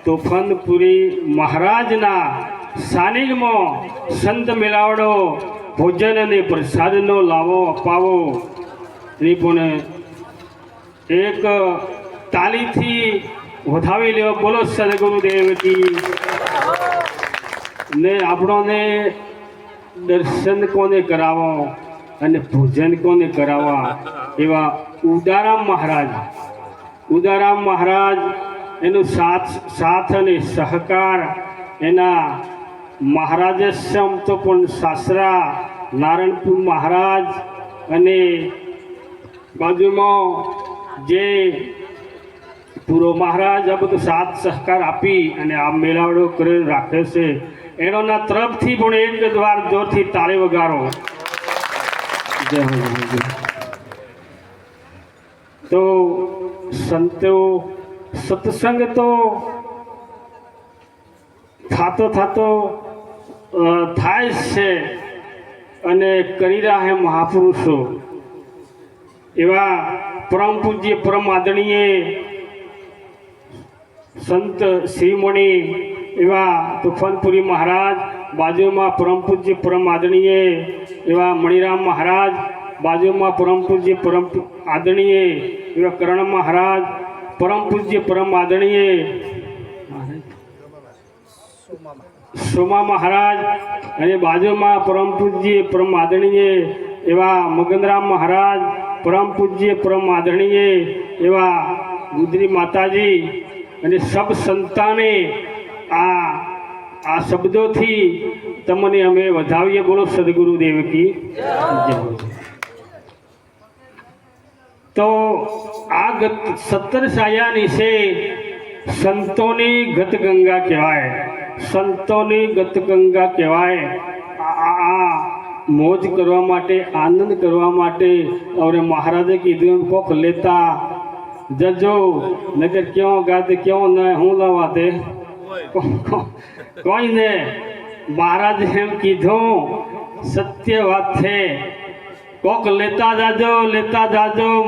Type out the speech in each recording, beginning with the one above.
તોફાનપુરી મહારાજના સાનિધ્યમાં સંત મેળાવડો ભોજન અને પ્રસાદનો લાવો અપાવો એ પણ એક તાલીથી વધાવી લેવો. બોલો સદગુરુદેવ કી. ને આપણોને દર્શન કોને કરાવો અને ભોજન કોને કરાવવા એવા ઉદારામ મહારાજ એનો સાથ અને સહકાર એના મહારાજસ્યમ તો પણ સાસરા નારાયણપુર મહારાજ અને બાજુમાં જે પૂરો મહારાજ આ બધું સાથ સહકાર આપી અને આ મેળાવડો કરી રાખે છે એનોના તરફથી પણ એક દ્વાર જોરથી તાળી વગાડો. જય હો. તો સંતો સત્સંગ તો થાતો થાય છે અને કરી રહ્યા હે મહાપુરુષો એવા પરમ પૂજ્ય પરમ આદરણીય સંત શ્રીમણી એવા તોફાનપુરી મહારાજ, બાજુમાં પરમ પૂજ્ય પરમ આદરણીય એવા મણિરામ મહારાજ, બાજુમાં પરમ પૂજ્ય પરમ આદરણીય એવા કરણ મહારાજ, પરમ પૂજ્ય પરમ આદરણીય સોમા મહારાજ અને બાજુમાં પરમ પૂજ્ય પરમ આદરણીય એવા મગનરામ મહારાજ, પરમ પૂજ્ય પરમ આદરણીય એવા ગુજરી માતાજી અને સબ સંતાને આ શબ્દોથી તમને અમે વધાવીએ. બોલો સદગુરુદેવ કી જય. તો આ 17 સાયાની છે સંતોની ગત ગંગા કહેવાય. સંતોની ગત ગંગા કહેવાય. આ મોજ કરવા માટે, આનંદ કરવા માટે और મહારાજે કીધું કોક લેતા જજો નગર ક્यों ગાતે ક્यों ન હું લાવા તે કોઈ ને. મહારાજ એમ કીધું સત્ય વાત છે. કોક લેતા જાજો.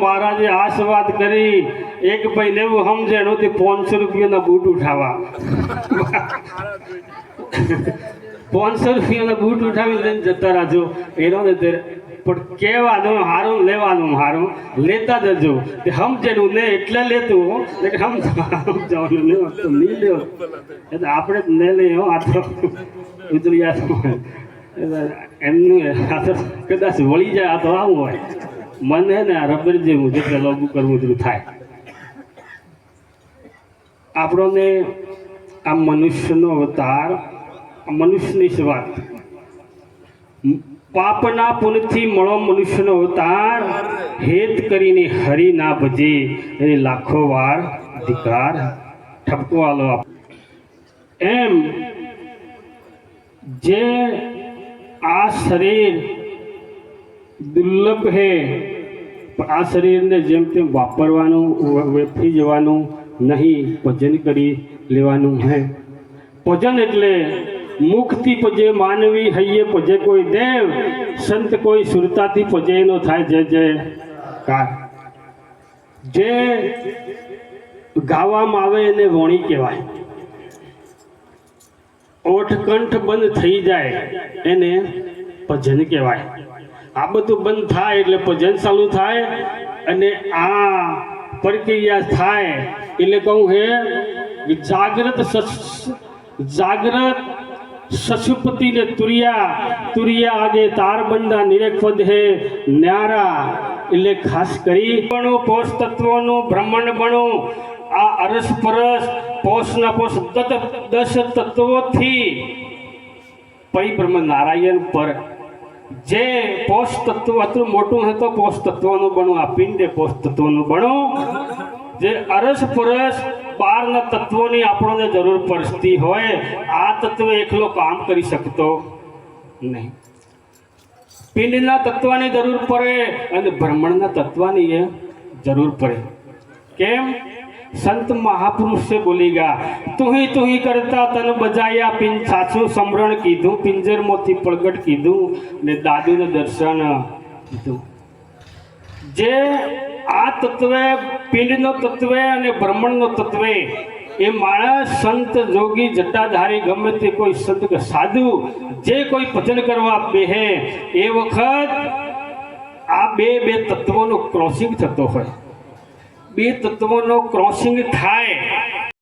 મહારાજે આશીર્વાદ કરી. એક ભાઈ લેવું સમજે એનોથી 500 રૂપિયાના બૂટ ઉઠાવવા. 500 રૂપિયાના બૂટ ઉઠાવી લઈને જતા રાજો એનો ને પણ કહેવાનું હારું, લેવાનું હારું, લેતા જજો. સમજેલું ને એટલે લેતું સમજવાનું નહીં લેવું એટલે આપણે જ ને લઈએ. આ તો ઉતર્યા એમનું આ તો કદાચ વળી જાય. આ તો આવું હોય મને ને આ રબર જેવું જેટલે લાગુ કરવું એટલું થાય. આપણને આ મનુષ્યનો અવતાર, મનુષ્યની વાત, પાપના પુણ્યથી મળો મનુષ્યનો અવતાર, હેત કરીને હરી ના ભજે એને લાખો વાર ધિકાર. ઠપકો આલો. એમ જે આ શરીર દુર્લભ હે, આ શરીરને જેમ તેમ વાપરવાનું, વેફરી જવાનું નહીં, ભજન કરી લેવાનું હે. ભજન એટલે મુખથી ભજે માનવી, હૈયે ભજે કોઈ દેવ, સંત કોઈ સુરતાથી ભજે એનો થાય જય જયકાર. જે ગાવામાં આવે એને વણી કહેવાય. ઓઠકંઠ બંધ થઈ જાય એને ભજન કહેવાય. આ બધું બંધ થાય એટલે ભજન ચાલુ થાય અને આ પ્રક્રિયા થાય એટલે કહું હે જાગ્રત સશુપતિ ને તુરિયા આગે તારબંધા નિરેખવદ હે ન્યારા. એટલે ખાસ કરી બણું પોષ તત્વોનું બ્રહ્માંડ બણું આ અરસ પરસ પોષના પોષ 10 તત્વોથી પરિબ્રહ્મ નારાયણ પર જે પોષ તત્વ હતું મોટું હતું પોષ તત્વનું બણું, આ પિંડે પોષ તત્વનું બણું. જે અરસ પરસ 12 તત્વોની આપણને જરૂર પડતી હોય, આ તત્વ એકલો કામ કરી શકતો નહીં. પિંડના તત્વની જરૂર પડે અને બ્રહ્માંડના તત્વની એ જરૂર પડે. કેમ? સંત મહાપુરુષ से बोलेगा તું કરતા તન બજાયા પિંજ સાચું સમરણ કીધું, પિંજરમાંથી પ્રગટ કીધું ને દાદુને દર્શન કીધું. જે આ તત્વે પિંડનો તત્વે અને બ્રહ્માંડનો તત્વે એ માણસ સંત જોગી જટાધારી ગમે તે કોઈ સંત કે સાધુ જે કોઈ ભજન કરવા બેહે એ વખત આ બે તત્વોનો ક્રોસિંગ થતો હોય. બે તત્વોનો ક્રોસિંગ થાય